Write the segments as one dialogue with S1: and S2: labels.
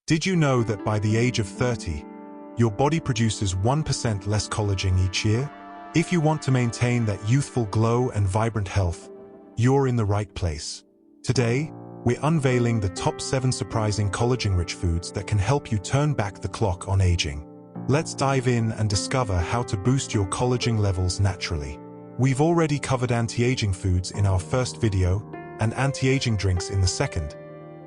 S1: Did you know that by the age of 30, your body produces 1% less collagen each year? If you want to maintain that youthful glow and vibrant health, you're in the right place. Today, we're unveiling the top 7 surprising collagen-rich foods that can help you turn back the clock on aging. Let's dive in and discover how to boost your collagen levels naturally. We've already covered anti-aging foods in our first video and anti-aging drinks in the second,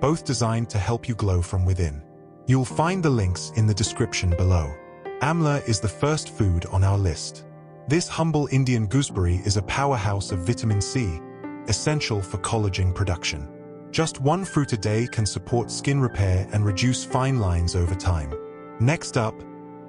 S1: both designed to help you glow from within. You'll find the links in the description below. Amla is the first food on our list. This humble Indian gooseberry is a powerhouse of vitamin C, essential for collagen production. Just one fruit a day can support skin repair and reduce fine lines over time. Next up,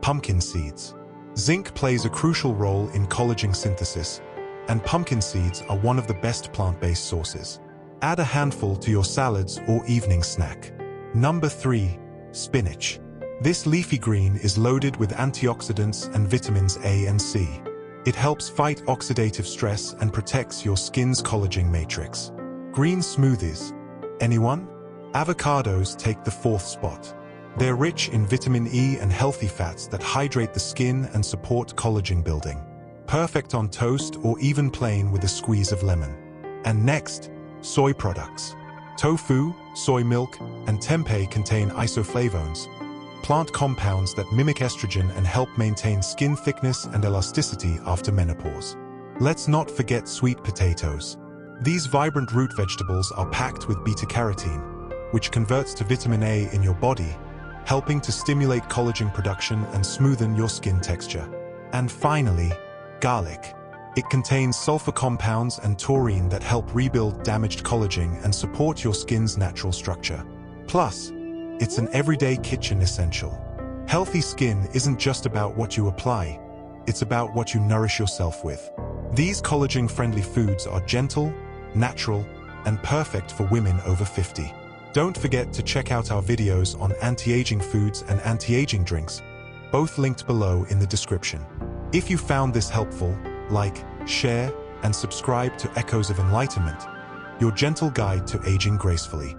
S1: pumpkin seeds. Zinc plays a crucial role in collagen synthesis, and pumpkin seeds are one of the best plant-based sources. Add a handful to your salads or evening snack. Number 3. Spinach. This leafy green is loaded with antioxidants and vitamins A and C. It helps fight oxidative stress and protects your skin's collagen matrix. Green smoothies. Anyone? Avocados take the 4th spot. They're rich in vitamin E and healthy fats that hydrate the skin and support collagen building. Perfect on toast or even plain with a squeeze of lemon. And next, soy products. Tofu, soy milk, and tempeh contain isoflavones, plant compounds that mimic estrogen and help maintain skin thickness and elasticity after menopause. Let's not forget sweet potatoes. These vibrant root vegetables are packed with Beta-Carotene, which converts to vitamin A in your body, helping to stimulate collagen production and smoothen your skin texture. And finally, garlic. It contains sulfur compounds and taurine that help rebuild damaged collagen and support your skin's natural structure. Plus, it's an everyday kitchen essential. Healthy skin isn't just about what you apply, it's about what you nourish yourself with. These collagen-friendly foods are gentle, natural, and perfect for women over 50. Don't forget to check out our videos on anti-aging foods and anti-aging drinks, both linked below in the description. If you found this helpful, like, share, and subscribe to Echoes of Enlightenment, your gentle guide to aging gracefully.